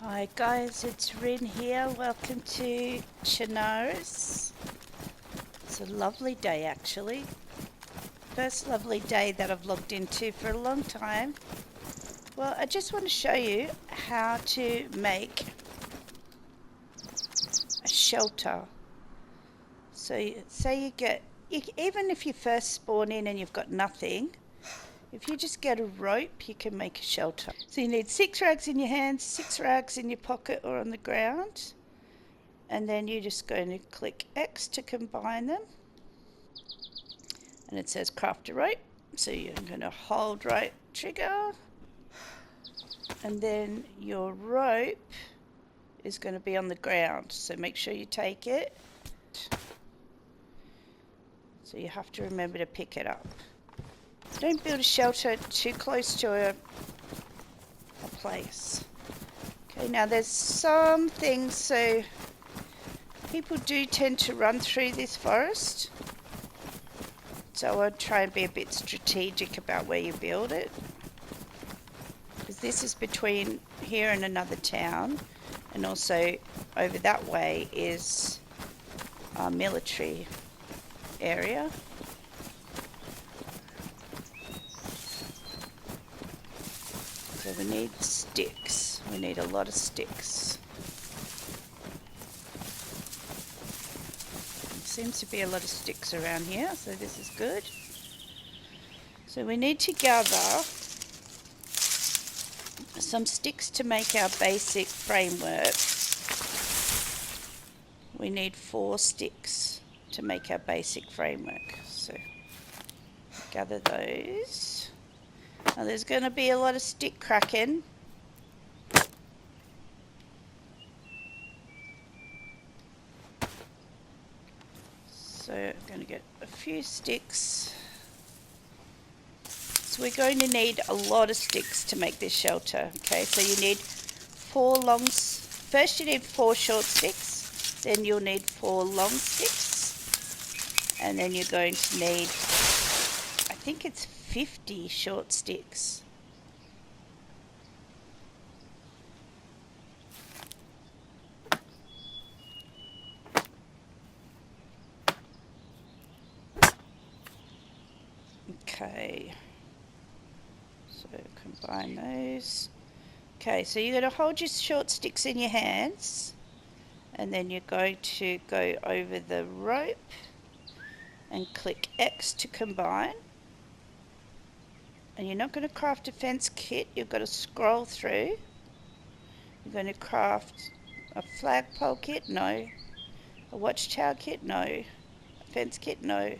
Hi guys, it's Rin here. Welcome to Chernarus. It's a lovely day actually. First lovely day that I've logged into for a long time. Well, I just want to show you how to make a shelter. So say you get, even if you first spawn in and you've got nothing, if you just get a rope, you can make a shelter. So you need 6 rags in your hands, 6 rags in your pocket or on the ground. And then you're just going to click X to combine them. And it says craft a rope. So you're going to hold right trigger. And then your rope is going to be on the ground. So make sure you take it. So you have to remember to pick it up. Don't build a shelter too close to a place. Okay, now there's some things, so people do tend to run through this forest. So I'll try and be a bit strategic about where you build it. Because this is between here and another town. And also over that way is our military area. So we need sticks. We need a lot of sticks. There seems to be a lot of sticks around here, so this is good. So we need to gather some sticks to make our basic framework. We need 4 sticks to make our basic framework. So gather those. Now there's going to be a lot of stick cracking. So I'm going to get a few sticks. So we're going to need a lot of sticks to make this shelter. Okay, so you need 4 first you need 4 short sticks, then you'll need 4 long sticks, and then you're going to need, I think it's 50 short sticks. Okay, so combine those. Okay, so you're going to hold your short sticks in your hands, and then you're going to go over the rope and click X to combine. And you're not going to craft a fence kit, you've got to scroll through. You're going to craft a flagpole kit, no. A watchtower kit, no. A fence kit, no.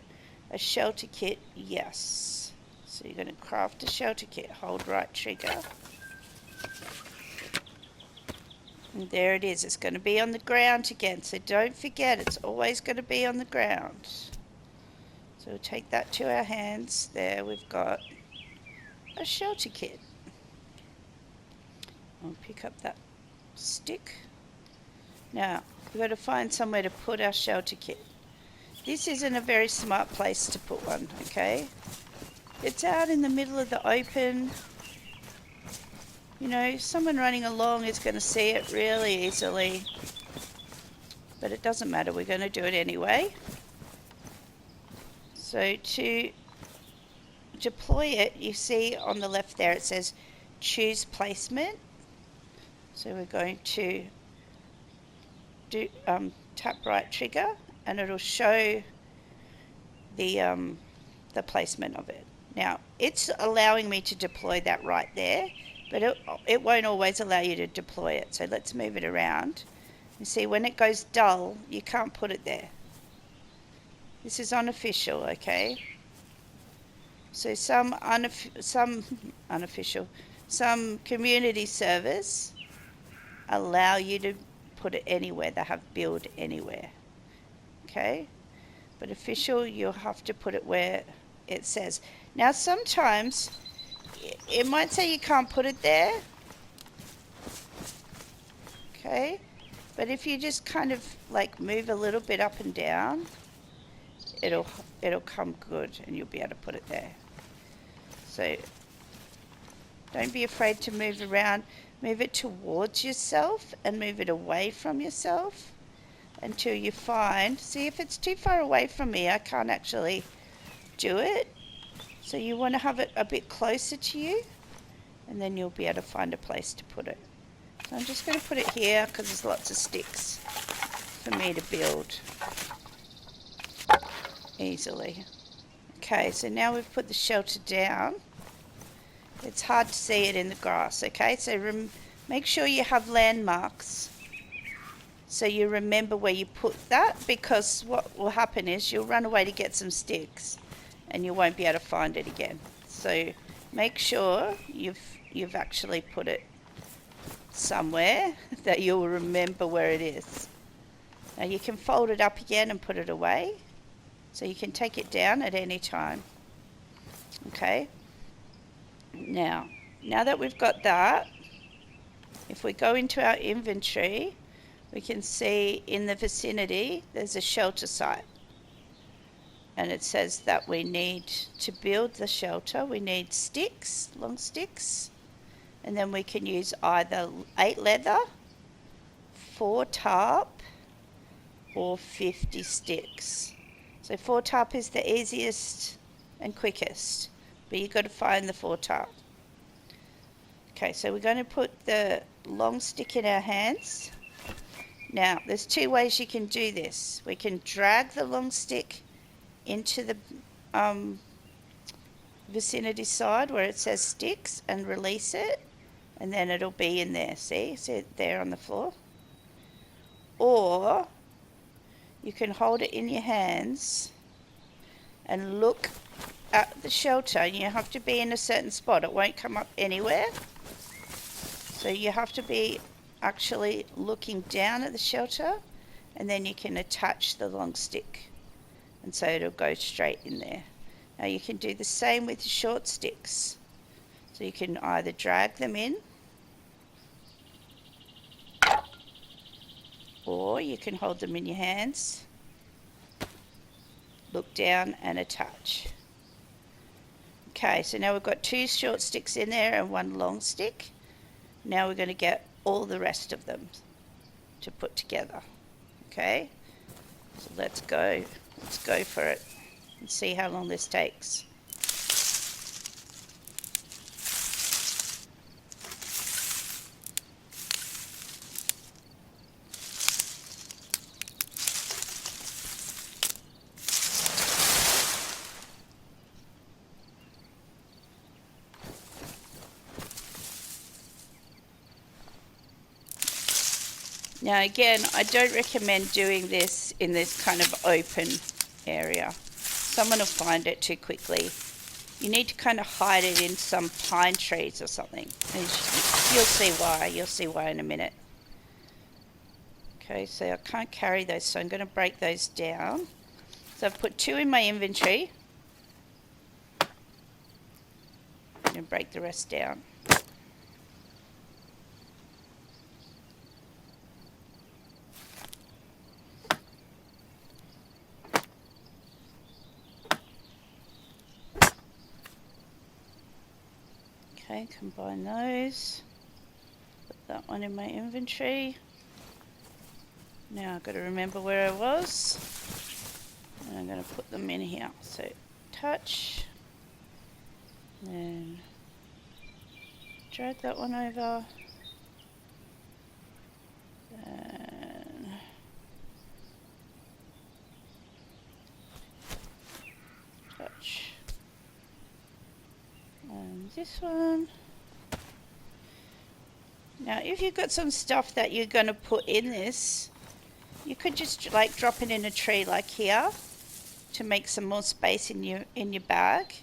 A shelter kit, yes. So you're going to craft a shelter kit, hold right trigger. And there it is, it's going to be on the ground again, so don't forget it's always going to be on the ground. So we'll take that to our hands. There we've got a shelter kit. I'll pick up that stick. Now we've got to find somewhere to put our shelter kit. This isn't a very smart place to put one, okay? It's out in the middle of the open. You know, someone running along is going to see it really easily. But it doesn't matter, we're going to do it anyway. So to deploy it, you see on the left there it says choose placement. So we're going to do tap right trigger and it'll show the placement of it. Now it's allowing me to deploy that right there, but it won't always allow you to deploy it. So let's move it around. You see when it goes dull you can't put it there. This is unofficial, okay? So some community servers allow you to put it anywhere. They have build anywhere, okay? But official, you'll have to put it where it says. Now sometimes it might say you can't put it there, okay? But if you just kind of like move a little bit up and down, it'll come good and you'll be able to put it there. So Don't be afraid to move around. Move it towards yourself and move it away from yourself until you find, see if it's too far away from me, I can't actually do it. So you want to have it a bit closer to you, and then you'll be able to find a place to put it. So I'm just going to put it here because there's lots of sticks for me to build easily. Okay, so now we've put the shelter down. It's hard to see it in the grass, okay? So make sure you have landmarks so you remember where you put that, because what will happen is you'll run away to get some sticks and you won't be able to find it again. So make sure you've actually put it somewhere that you'll remember where it is. Now you can fold it up again and put it away, so you can take it down at any time. Okay, now that we've got that, if we go into our inventory, we can see in the vicinity there's a shelter site, and it says that we need to build the shelter, we need sticks, long sticks, and then we can use either 8 leather, 4 tarp, or 50 sticks. So 4 tarp is the easiest and quickest, but you've got to find the 4 tarp. Okay, so we're going to put the long stick in our hands. Now, there's 2 ways you can do this. We can drag the long stick into the vicinity side where it says sticks and release it, and then it'll be in there. See it there on the floor? Or you can hold it in your hands and look at the shelter, and you have to be in a certain spot. It won't come up anywhere. So you have to be actually looking down at the shelter, and then you can attach the long stick, and so it'll go straight in there. Now you can do the same with the short sticks. So you can either drag them in, or you can hold them in your hands, look down and attach. Okay, so now we've got 2 short sticks in there and 1 long stick. Now we're going to get all the rest of them to put together. Okay, so let's go for it and see how long this takes. Now again, I don't recommend doing this in this kind of open area. Someone will find it too quickly. You need to kind of hide it in some pine trees or something. And you'll see why. You'll see why in a minute. Okay, so I can't carry those, so I'm going to break those down. So I've put 2 in my inventory. I'm going to break the rest down. Okay, combine those. Put that one in my inventory. Now I've got to remember where I was. And I'm going to put them in here. So touch. Then drag that one over. And touch. And this one. Now if you've got some stuff that you're going to put in this, you could just like drop it in a tree like here to make some more space in your bag.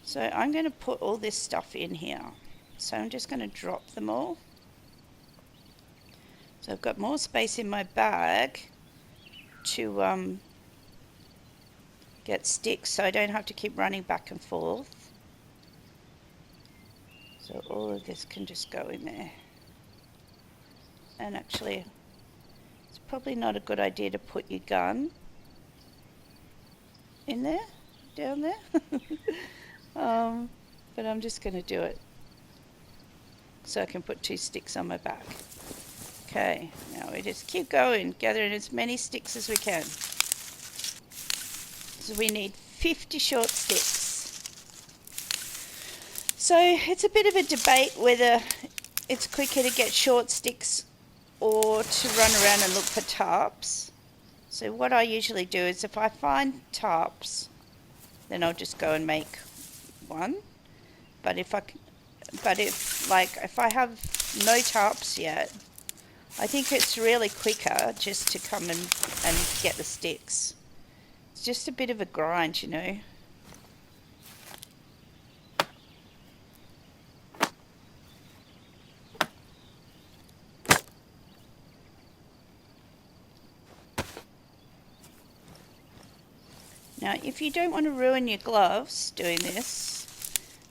So I'm going to put all this stuff in here. So I'm just going to drop them all. So I've got more space in my bag to get sticks, so I don't have to keep running back and forth. So all of this can just go in there. And actually, it's probably not a good idea to put your gun in there, down there. But I'm just going to do it. so I can put 2 sticks on my back. Okay, now we just keep going, gathering as many sticks as we can. So we need 50 short sticks. So it's a bit of a debate whether it's quicker to get short sticks or to run around and look for tarps. So what I usually do is if I find tarps, then I'll just go and make one. But if I have no tarps yet, I think it's really quicker just to come and get the sticks. It's just a bit of a grind, you know. Now, if you don't want to ruin your gloves doing this,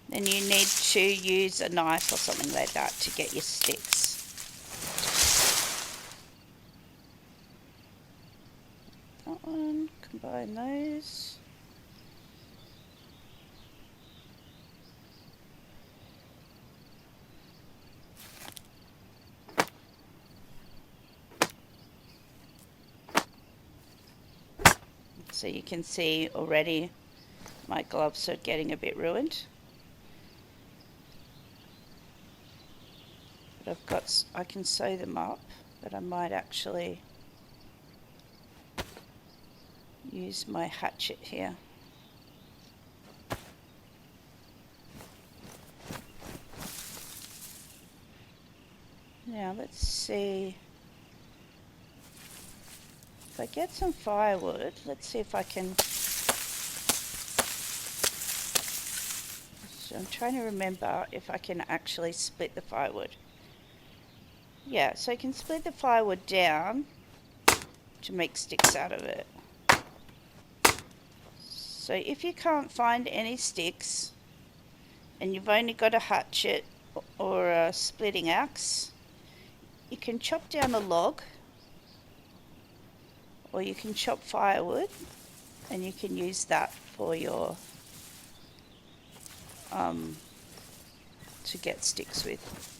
then you need to use a knife or something like that to get your sticks. That one, combine those. So you can see already my gloves are getting a bit ruined. But I can sew them up, but I might actually use my hatchet here. Now let's see. If I get some firewood, let's see if I can. So I'm trying to remember if I can actually split the firewood. Yeah, so I can split the firewood down to make sticks out of it. So if you can't find any sticks and you've only got a hatchet or a splitting axe, you can chop down a log, or you can chop firewood and you can use that for your to get sticks with.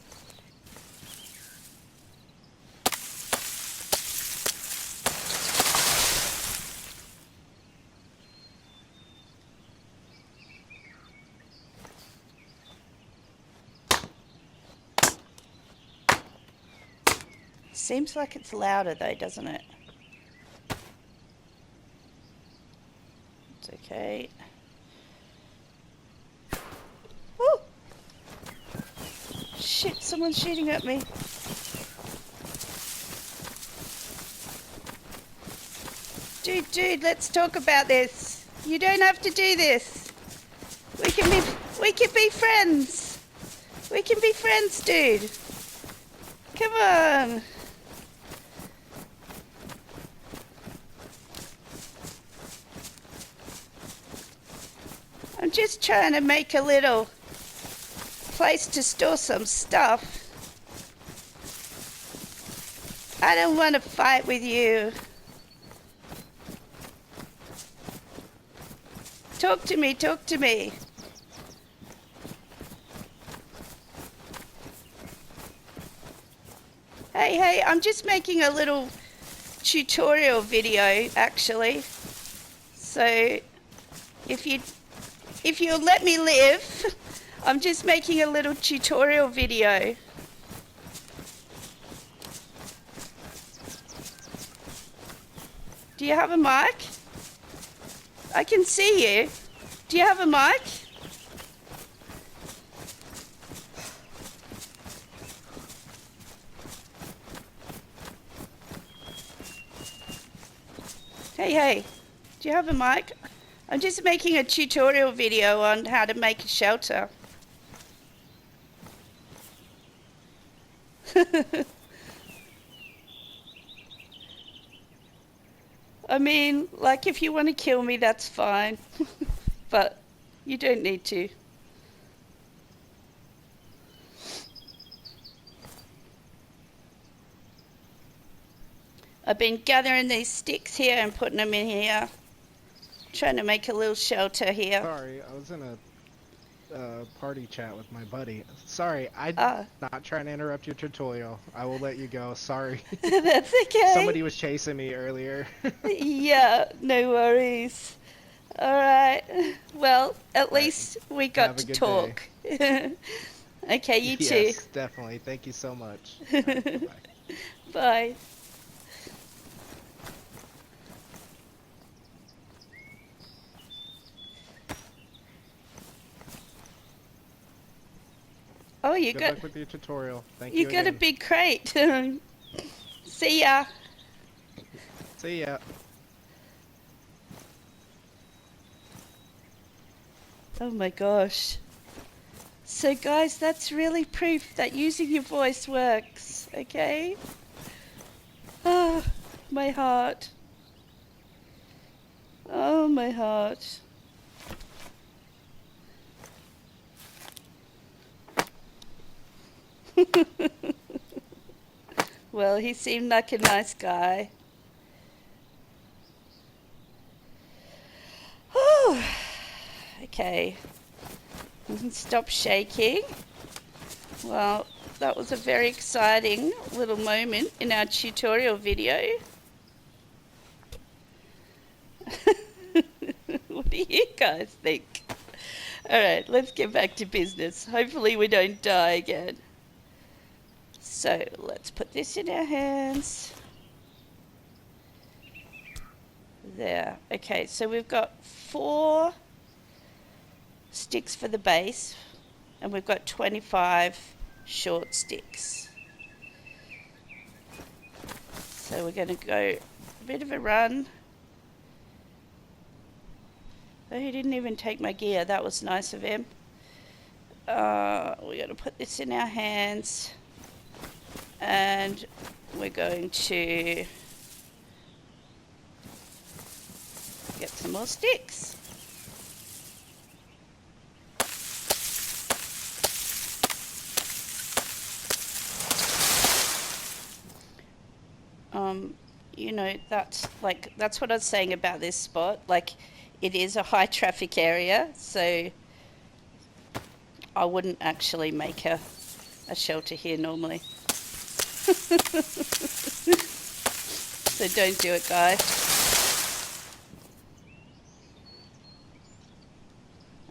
Seems like it's louder though, doesn't it? It's okay. Oh! Shit, someone's shooting at me. Dude, let's talk about this. You don't have to do this. We can be friends. We can be friends, dude. Come on. I'm just trying to make a little place to store some stuff. I don't want to fight with you. Talk to me. Hey, I'm just making a little tutorial video, actually. So, if you'll let me live, I'm just making a little tutorial video. Do you have a mic? I can see you. Do you have a mic? Hey, do you have a mic? I'm just making a tutorial video on how to make a shelter. I mean, like, if you want to kill me, that's fine. But you don't need to. I've been gathering these sticks here and putting them in here. Trying to make a little shelter here. Sorry, I was in a party chat with my buddy. Sorry, I'm Ah, not trying to interrupt your tutorial. I will let you go. Sorry. that's okay. Somebody was chasing me earlier. Yeah, no worries. All right. Well, at All right. least we got Have a to good day. talk. Okay, you too. Yes, definitely. Thank you so much. All right. Bye-bye. Bye. Oh, Good luck with your tutorial. Thank you you got a again. big crate. See ya. See ya. Oh my gosh. So guys, that's really proof that using your voice works, okay? Oh, my heart. Oh, my heart. Well, he seemed like a nice guy. Oh, okay. Stop shaking. Well, that was a very exciting little moment in our tutorial video. What do you guys think? All right, let's get back to business. Hopefully we don't die again. So let's put this in our hands. There. Okay, so we've got 4 sticks for the base, and we've got 25 short sticks. So we're going to go a bit of a run. Oh, he didn't even take my gear. That was nice of him. We're going to put this in our hands, and we're going to get some more sticks. You know, that's what I was saying about this spot. Like, it is a high traffic area, so I wouldn't actually make a shelter here normally. So don't do it, guys.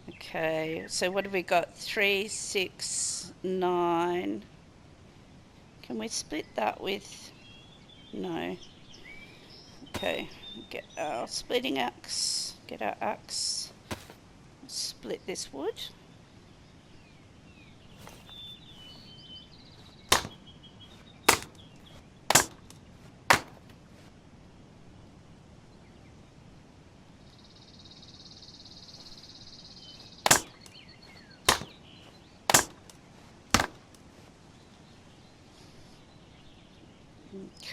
Okay, so what have we got? 3, 6, 9. Can we split that with... No. Okay, get our splitting axe, get our axe, split this wood.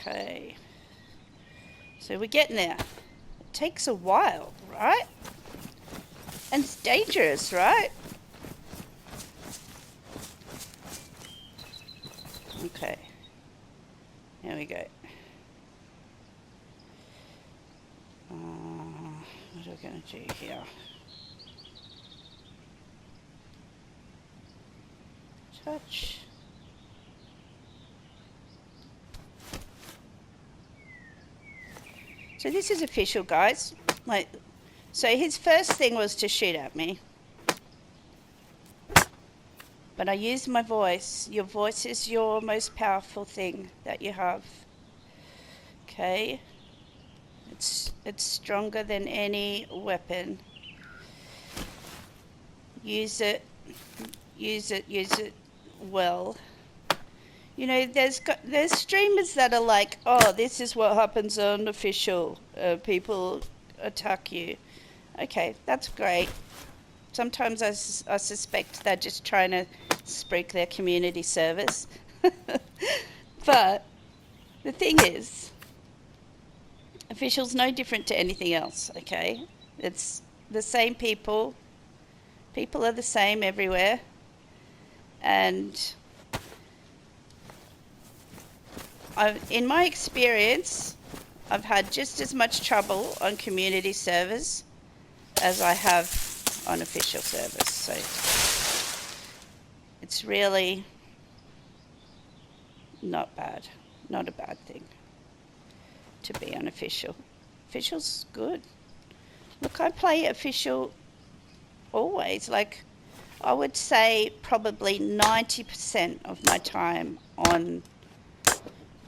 Okay. So we're getting there. It takes a while, right? And it's dangerous, right? Okay. Here we go. What are we going to do here? Touch. So this is official, guys. So his first thing was to shoot at me. But I used my voice. Your voice is your most powerful thing that you have. Okay? It's stronger than any weapon. Use it. Use it well. You know, there's streamers that are like, oh, this is what happens on official. People attack you. Okay, that's great. Sometimes I suspect they're just trying to spruik their community service. But the thing is, official's no different to anything else, okay? It's the same people. People are the same everywhere. And in my experience, I've had just as much trouble on community servers as I have on official servers. So it's really not bad. Not a bad thing to be unofficial. Official's good. Look, I play official always. Like, I would say probably 90% of my time on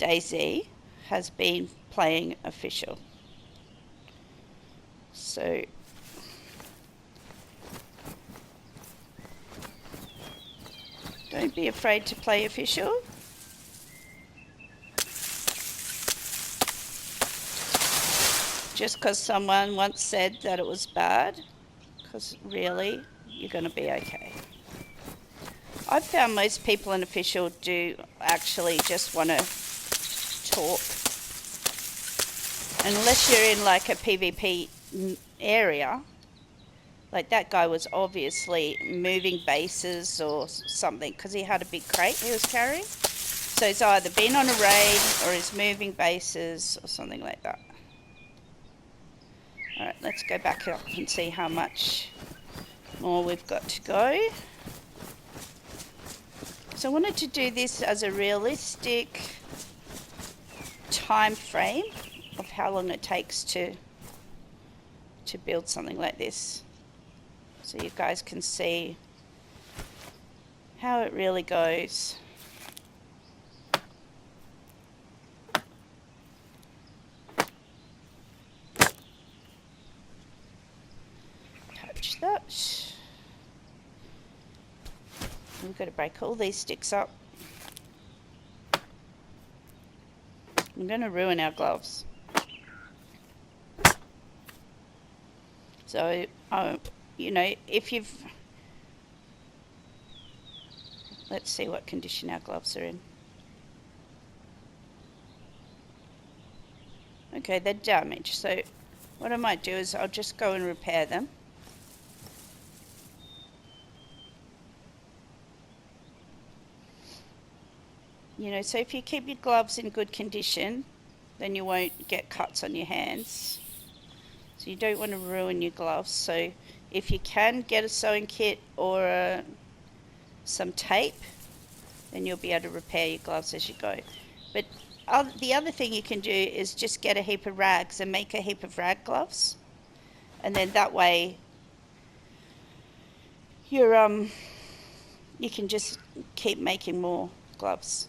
DayZ has been playing official. So don't be afraid to play official. Just because someone once said that it was bad, because really, you're going to be okay. I've found most people in official do actually just want to talk. Unless you're in like a PvP area, like that guy was obviously moving bases or something because he had a big crate he was carrying. So he's either been on a raid or he's moving bases or something like that. Alright, let's go back up and see how much more we've got to go. So I wanted to do this as a realistic time frame of how long it takes to build something like this, so you guys can see how it really goes. Touch that. We've got to break all these sticks up. I'm going to ruin our gloves. So, you know, if you've... Let's see what condition our gloves are in. Okay, they're damaged. So what I might do is I'll just go and repair them. You know, so if you keep your gloves in good condition, then you won't get cuts on your hands. So you don't want to ruin your gloves. So if you can get a sewing kit or some tape, then you'll be able to repair your gloves as you go. But the other thing you can do is just get a heap of rags and make a heap of rag gloves. And then that way you're you can just keep making more gloves.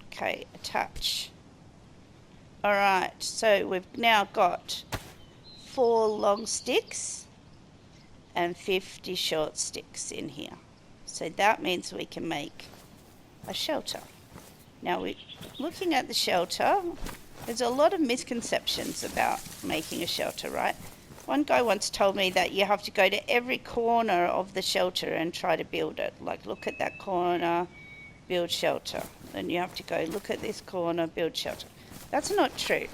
Okay, attach. Alright, so we've now got 4 long sticks and 50 short sticks in here. So that means we can make a shelter. Now, we're looking at the shelter. There's a lot of misconceptions about making a shelter, right? One guy once told me that you have to go to every corner of the shelter and try to build it. Like, look at that corner, build shelter. Then you have to go, look at this corner, build shelter. That's not true.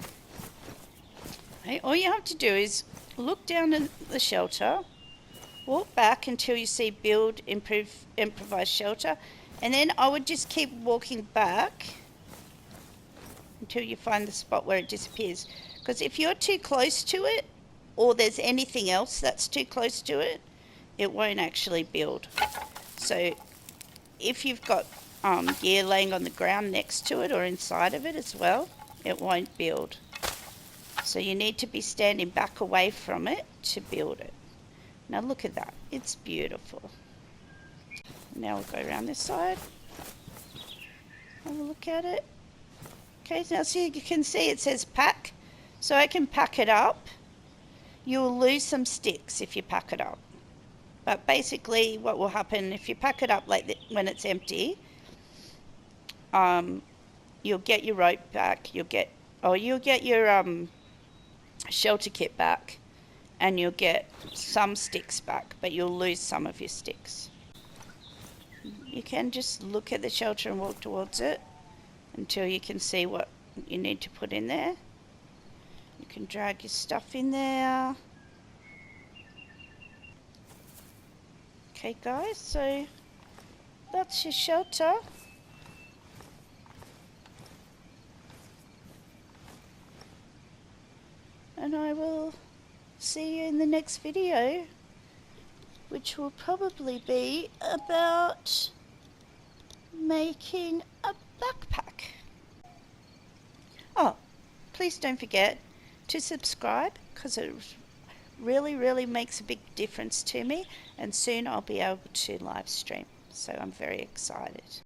Okay, all you have to do is look down at the shelter, walk back until you see build, improvise shelter, and then I would just keep walking back until you find the spot where it disappears. Because if you're too close to it, or there's anything else that's too close to it, it won't actually build. So if you've got gear laying on the ground next to it or inside of it as well, it won't build. So you need to be standing back away from it to build it. Now look at that, it's beautiful. Now we'll go around this side. Have a look at it. Okay, now so you can see it says pack. So I can pack it up. You'll lose some sticks if you pack it up. But basically what will happen if you pack it up like when it's empty, you'll get your rope back, you'll get your shelter kit back, and you'll get some sticks back, but you'll lose some of your sticks. You can just look at the shelter and walk towards it until you can see what you need to put in there. You can drag your stuff in there. Okay guys, so that's your shelter. And I will see you in the next video, which will probably be about making a backpack. Oh, please don't forget to subscribe because it really makes a big difference to me, and soon I'll be able to live stream, so I'm very excited.